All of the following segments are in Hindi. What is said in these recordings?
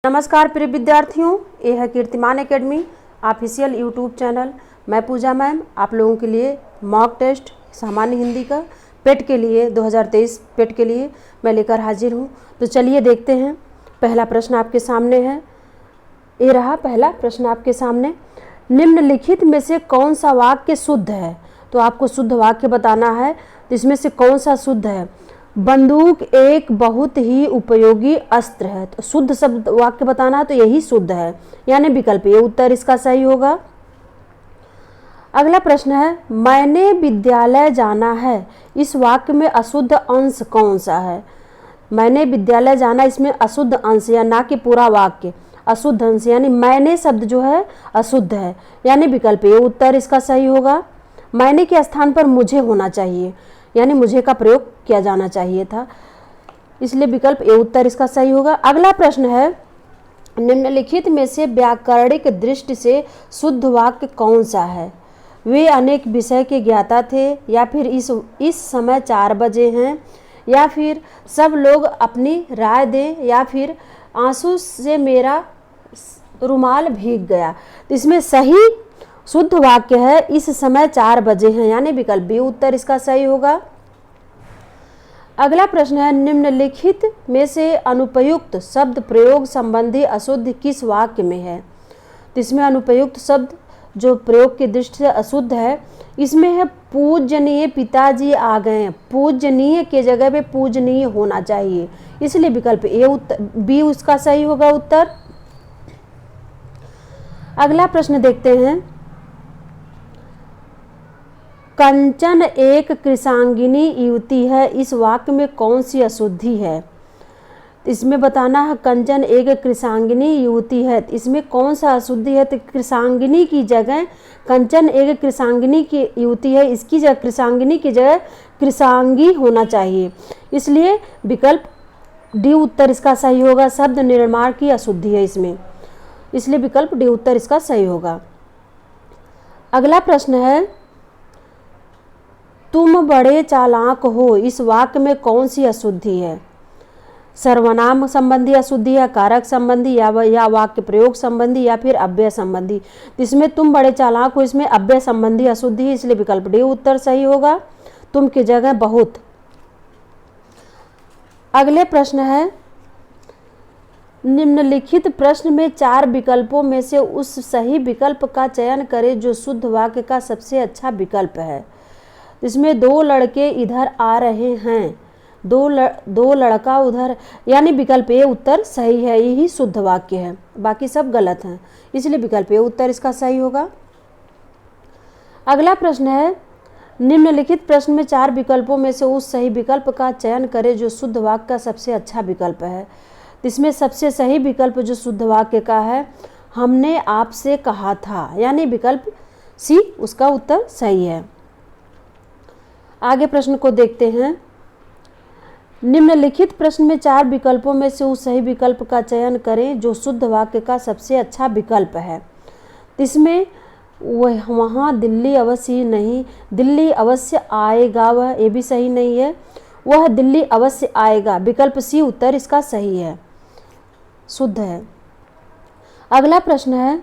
नमस्कार प्रिय विद्यार्थियों, ये है कीर्तिमान एकेडमी ऑफिशियल यूट्यूब चैनल। मैं पूजा मैम आप लोगों के लिए मॉक टेस्ट सामान्य हिंदी का पेट के लिए 2023 पेट के लिए मैं लेकर हाजिर हूँ। तो चलिए देखते हैं। पहला प्रश्न आपके सामने है, ये रहा पहला प्रश्न आपके सामने। निम्नलिखित में से कौन सा वाक्य शुद्ध है? तो आपको शुद्ध वाक्य बताना है। तो इसमें से कौन सा शुद्ध है? बंदूक एक बहुत ही उपयोगी अस्त्र है। तो शुद्ध शब्द वाक्य बताना है, तो यही शुद्ध है, यानी विकल्प ये उत्तर इसका सही होगा। अगला प्रश्न है, मैंने विद्यालय जाना है। इस वाक्य में अशुद्ध अंश कौन सा है? मैंने विद्यालय जाना, इसमें अशुद्ध अंश या ना कि पूरा वाक्य, अशुद्ध अंश यानी मैंने शब्द जो है अशुद्ध है, यानी विकल्प ये उत्तर इसका सही होगा। मैंने के स्थान पर मुझे होना चाहिए, यानी मुझे का प्रयोग किया जाना चाहिए था, इसलिए विकल्प ए उत्तर इसका सही होगा। अगला प्रश्न है, निम्नलिखित में से व्याकरणिक दृष्टि से शुद्ध वाक्य कौन सा है? वे अनेक विषय के ज्ञाता थे, या फिर इस समय 4 बजे हैं, या फिर सब लोग अपनी राय दें, या फिर आंसू से मेरा रुमाल भीग गया। तो इसमें सही शुद्ध वाक्य है इस समय 4 बजे हैं, यानी विकल्प बी उत्तर इसका सही होगा। अगला प्रश्न है, निम्नलिखित में से अनुपयुक्त शब्द प्रयोग संबंधी अशुद्ध किस वाक्य में है? तो इसमें अनुपयुक्त शब्द जो प्रयोग की दृष्टि से अशुद्ध है, इसमें है पूजनीय पिताजी आ गए। पूजनीय के जगह पे पूजनीय होना चाहिए, इसलिए विकल्प ए उत्तर बी उसका सही होगा उत्तर। अगला प्रश्न देखते हैं, कंचन एक कृशांगिनी युवती है। इस वाक्य में कौन सी अशुद्धि है? इसमें बताना है कंचन एक कृशांगिनी युवती है, इसमें कौन सा अशुद्धि है? तो कृशांगिनी की जगह कंचन एक कृशांगिनी की युवती है, इसकी जगह कृशांगिनी की जगह कृशांगी होना चाहिए, इसलिए विकल्प डी उत्तर इसका सही होगा। शब्द निर्माण की अशुद्धि है इसमें, इसलिए विकल्प डी उत्तर इसका सही होगा। अगला प्रश्न है, तुम बड़े चालाक हो। इस वाक्य में कौन सी अशुद्धि है? सर्वनाम संबंधी अशुद्धि या कारक संबंधी या वाक्य प्रयोग संबंधी या फिर अव्यय संबंधी? इसमें तुम बड़े चालाक हो, इसमें अव्यय संबंधी अशुद्धि है, इसलिए विकल्प डी उत्तर सही होगा। तुम की जगह बहुत। अगले प्रश्न है, निम्नलिखित प्रश्न में 4 विकल्पों में से उस सही विकल्प का चयन करें जो शुद्ध वाक्य का सबसे अच्छा विकल्प है। इसमें 2 लड़के इधर आ रहे हैं, दो लड़का उधर, यानी विकल्प ए उत्तर सही है, यही शुद्ध वाक्य है, बाकी सब गलत हैं, इसलिए विकल्प ए उत्तर इसका सही होगा। अगला प्रश्न है, निम्नलिखित प्रश्न में 4 विकल्पों में से उस सही विकल्प का चयन करें जो शुद्ध वाक्य का सबसे अच्छा विकल्प है। इसमें सबसे सही विकल्प जो शुद्ध वाक्य का है, हमने आपसे कहा था, यानी विकल्प सी उसका उत्तर सही है। आगे प्रश्न को देखते हैं, निम्नलिखित प्रश्न में 4 विकल्पों में से उस सही विकल्प का चयन करें जो शुद्ध वाक्य का सबसे अच्छा विकल्प है। इसमें वहाँ दिल्ली अवश्य नहीं, दिल्ली अवश्य आएगा, वह ये भी सही नहीं है, वह दिल्ली अवश्य आएगा, विकल्प सी उत्तर इसका सही है, शुद्ध है। अगला प्रश्न है,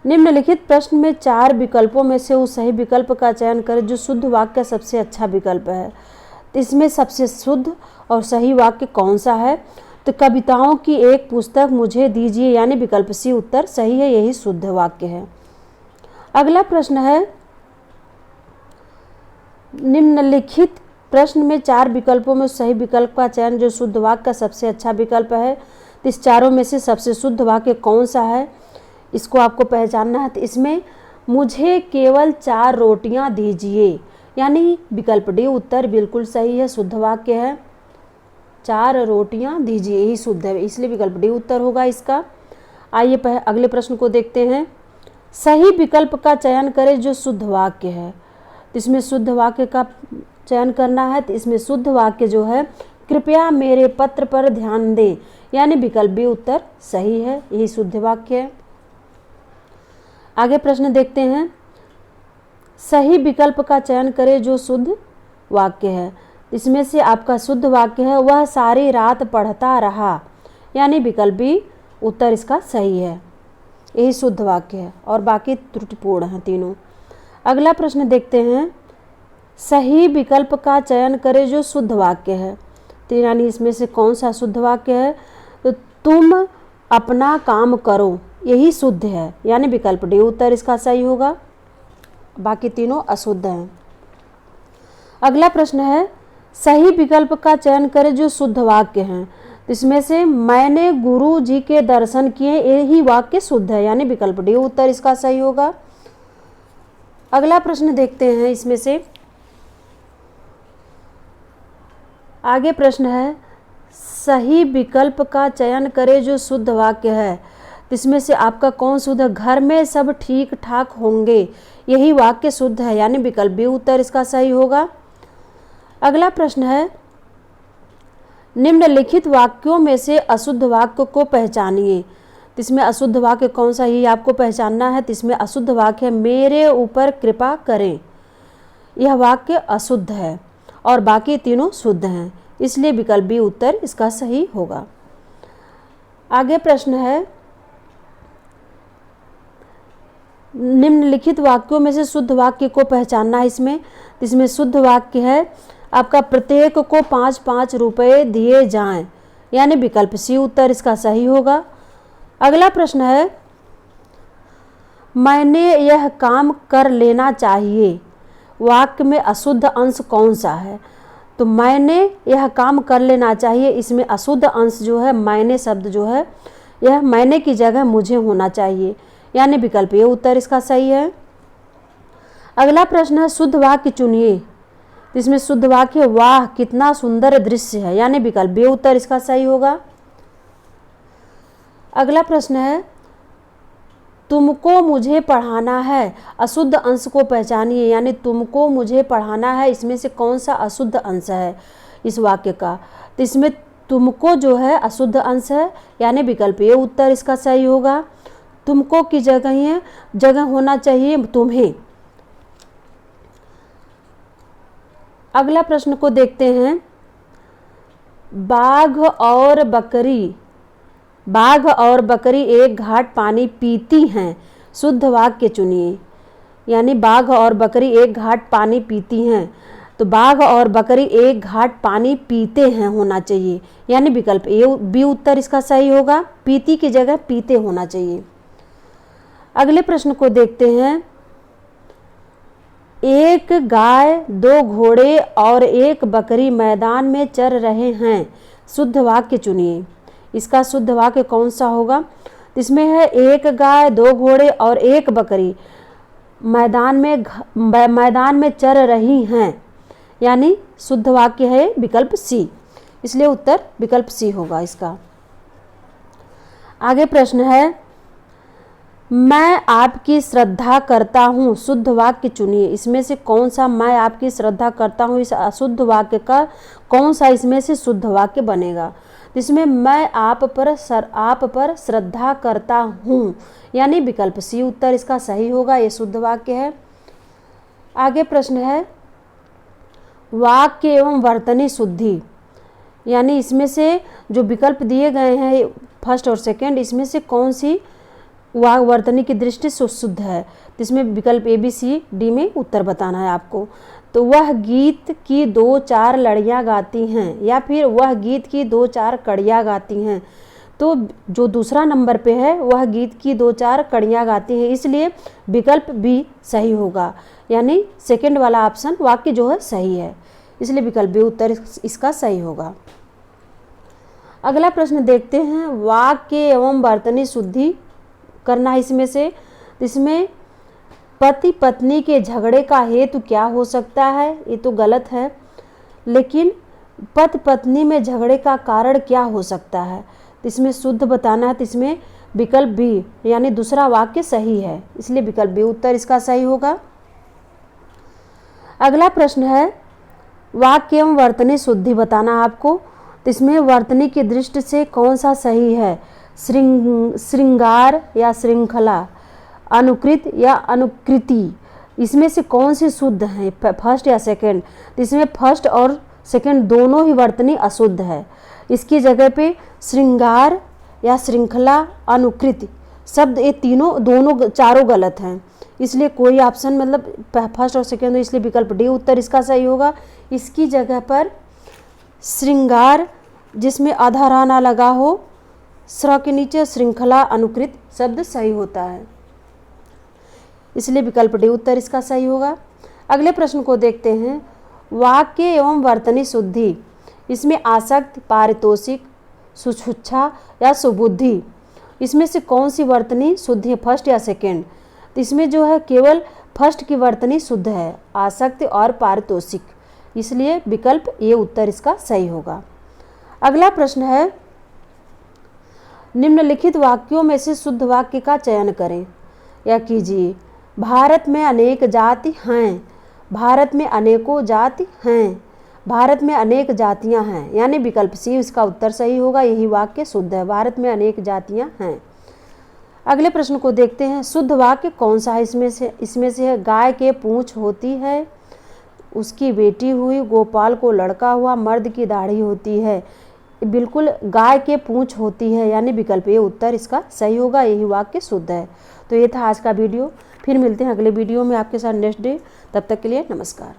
निम्नलिखित प्रश्न में 4 विकल्पों में से उस सही विकल्प का चयन करें जो शुद्ध वाक्य का सबसे अच्छा विकल्प है। तो इसमें सबसे शुद्ध और सही वाक्य कौन सा है? तो कविताओं की एक पुस्तक मुझे दीजिए, यानी विकल्प सी उत्तर सही है, यही शुद्ध वाक्य है। अगला प्रश्न है, निम्नलिखित प्रश्न में 4 विकल्पों में सही विकल्प का चयन जो शुद्ध वाक्य का सबसे अच्छा विकल्प है। तो इस चारों में से सबसे शुद्ध वाक्य कौन सा है, इसको आपको पहचानना है। तो इसमें मुझे केवल 4 रोटियां दीजिए, यानी विकल्प डी उत्तर बिल्कुल सही है, शुद्ध वाक्य है, 4 रोटियां दीजिए, यही शुद्ध है, इसलिए विकल्प डी उत्तर होगा इसका। आइए अगले प्रश्न को देखते हैं, सही विकल्प का चयन करें जो शुद्ध वाक्य है। तो इसमें शुद्ध वाक्य का चयन करना है। तो इसमें शुद्ध वाक्य जो है, कृपया मेरे पत्र पर ध्यान दें, यानी विकल्प बी उत्तर सही है, यही शुद्ध वाक्य है। आगे प्रश्न देखते हैं, सही विकल्प का चयन करें जो शुद्ध वाक्य है। इसमें से आपका शुद्ध वाक्य है, वह सारी रात पढ़ता रहा, यानी विकल्प बी उत्तर इसका सही है, यही शुद्ध वाक्य है और बाकी त्रुटिपूर्ण हैं तीनों। अगला प्रश्न देखते हैं, सही विकल्प का चयन करें जो शुद्ध वाक्य है। तो यानी इसमें से कौन सा शुद्ध वाक्य है? तो तुम अपना काम करो, यही शुद्ध है, यानी विकल्प डी उत्तर इसका सही होगा, बाकी तीनों अशुद्ध हैं। अगला प्रश्न है, सही विकल्प का चयन करें जो शुद्ध वाक्य हैं। इसमें से मैंने गुरु जी के दर्शन किए, यही वाक्य शुद्ध है, यानी विकल्प डी उत्तर इसका सही होगा। अगला प्रश्न देखते हैं, इसमें से आगे प्रश्न है, सही विकल्प का चयन करें जो शुद्ध वाक्य है। इसमें से आपका कौन शुद्ध है? घर में सब ठीक ठाक होंगे, यही वाक्य शुद्ध है, यानी विकल्प बी उत्तर इसका सही होगा। अगला प्रश्न है, निम्नलिखित वाक्यों में से अशुद्ध वाक्य को पहचानिए। इसमें अशुद्ध वाक्य कौन सा ही आपको पहचानना है। इसमें अशुद्ध वाक्य है, मेरे ऊपर कृपा करें, यह वाक्य अशुद्ध है और बाकी तीनों शुद्ध हैं, इसलिए विकल्प बी उत्तर इसका सही होगा। आगे प्रश्न है, निम्नलिखित वाक्यों में से शुद्ध वाक्य को पहचानना है। इसमें शुद्ध वाक्य है, आपका प्रत्येक को 5-5 रुपये दिए जाएं, यानी विकल्प सी उत्तर इसका सही होगा। अगला प्रश्न है, मैंने यह काम कर लेना चाहिए, वाक्य में अशुद्ध अंश कौन सा है? तो मैंने यह काम कर लेना चाहिए, इसमें अशुद्ध अंश जो है मैंने शब्द जो है, यह मैंने की जगह मुझे होना चाहिए, यानी विकल्प ये उत्तर इसका सही है। अगला प्रश्न है, शुद्ध वाक्य चुनिए। इसमें शुद्ध वाक्य वाह कितना सुंदर दृश्य है, यानी विकल्प बी उत्तर इसका सही होगा। अगला प्रश्न है, तुमको मुझे पढ़ाना है, अशुद्ध अंश को पहचानिए, यानी तुमको मुझे पढ़ाना है, इसमें से कौन सा अशुद्ध अंश है इस वाक्य का? तो इसमें तुमको जो है अशुद्ध अंश है, यानी विकल्प ये उत्तर इसका सही होगा। तुमको की जगह होना चाहिए तुम्हें। अगला प्रश्न को देखते हैं, बाघ और बकरी एक घाट पानी पीती हैं, शुद्ध वाक्य चुनिए। यानी बाघ और बकरी एक घाट पानी पीती हैं, तो बाघ और बकरी एक घाट पानी पीते हैं होना चाहिए, यानी विकल्प ए बी उत्तर इसका सही होगा, पीती की जगह पीते होना चाहिए। अगले प्रश्न को देखते हैं, एक गाय, 2 घोड़े और एक बकरी मैदान में चर रहे हैं, शुद्ध वाक्य चुनिए। इसका शुद्ध वाक्य कौन सा होगा? इसमें है एक गाय, 2 घोड़े और एक बकरी मैदान में चर रही हैं, यानी शुद्ध वाक्य है विकल्प सी, इसलिए उत्तर विकल्प सी होगा इसका। आगे प्रश्न है, मैं आपकी श्रद्धा करता हूँ, शुद्ध वाक्य चुनिए। इसमें से कौन सा मैं आपकी श्रद्धा करता हूँ, इस अशुद्ध वाक्य का कौन सा इसमें से शुद्ध वाक्य बनेगा? इसमें मैं आप पर श्रद्धा करता हूँ, यानी विकल्प सी उत्तर इसका सही होगा, ये शुद्ध वाक्य है। आगे प्रश्न है, वाक्य एवं वर्तनी शुद्धि, यानी इसमें से जो विकल्प दिए गए हैं फर्स्ट और सेकंड, इसमें से कौन सी वाक्य वर्तनी की दृष्टि से शुद्ध है? इसमें विकल्प ए बी सी डी में उत्तर बताना है आपको। तो वह गीत की 2-4 लड़ियाँ गाती हैं, या फिर वह गीत की 2-4 कड़ियाँ गाती हैं। तो जो दूसरा नंबर पे है वह गीत की 2-4 कड़ियाँ गाती हैं, इसलिए विकल्प बी सही होगा, यानी सेकंड वाला ऑप्शन वाक्य जो है सही है, इसलिए विकल्प बी उत्तर इसका सही होगा। अगला प्रश्न देखते हैं, वाक्य एवं वर्तनी शुद्धि करना है। इसमें पति पत्नी के झगड़े का हेतु क्या हो सकता है? ये तो गलत है, लेकिन पति पत्नी में झगड़े का कारण क्या हो सकता है? तो इसमें शुद्ध बताना है, तो इसमें विकल्प बी यानी दूसरा वाक्य सही है, इसलिए विकल्प बी उत्तर इसका सही होगा। अगला प्रश्न है, वाक्य एवं वर्तनी शुद्धि बताना आपको। तो इसमें वर्तनी की दृष्टि से कौन सा सही है? श्रृंगार या श्रृंखला, अनुकृत या अनुकृति, इसमें से कौन सी शुद्ध है, फर्स्ट या सेकंड? तो इसमें फर्स्ट और सेकंड दोनों ही वर्तनी अशुद्ध है, इसकी जगह पे श्रृंगार या श्रृंखला अनुकृति शब्द, ये दोनों चारों गलत हैं, इसलिए कोई ऑप्शन मतलब फर्स्ट और सेकेंड, इसलिए विकल्प डी उत्तर इसका सही होगा। इसकी जगह पर श्रृंगार जिसमें आधा रा ना लगा हो, स्र के नीचे श्रृंखला अनुकृत शब्द सही होता है, इसलिए विकल्प डी उत्तर इसका सही होगा। अगले प्रश्न को देखते हैं। वाक्य एवं वर्तनी शुद्धि, इसमें आसक्त, पारितोषिक, सुछुच्छा या सुबुद्धि, इसमें से कौन सी वर्तनी शुद्ध है, फर्स्ट या सेकेंड? तो इसमें जो है केवल फर्स्ट की वर्तनी शुद्ध है, आसक्त और पारितोषिक, इसलिए विकल्प ये उत्तर इसका सही होगा। अगला प्रश्न है, निम्नलिखित वाक्यों में से शुद्ध वाक्य का चयन करें या कीजिए। भारत में अनेक जाति हैं, भारत में अनेकों जाति हैं, भारत में अनेक जातियां हैं, यानी विकल्प सी इसका उत्तर सही होगा, यही वाक्य शुद्ध है, भारत में अनेक जातियां हैं। अगले प्रश्न को देखते हैं। शुद्ध वाक्य कौन सा है इसमें से है, गाय के पूंछ होती है, उसकी बेटी हुई, गोपाल को लड़का हुआ, मर्द की दाढ़ी होती है। बिल्कुल गाय के पूंछ होती है, यानी विकल्प ये उत्तर इसका सही होगा, यही वाक्य शुद्ध है। तो ये था आज का वीडियो, फिर मिलते हैं अगले वीडियो में आपके साथ नेक्स्ट डे, तब तक के लिए नमस्कार।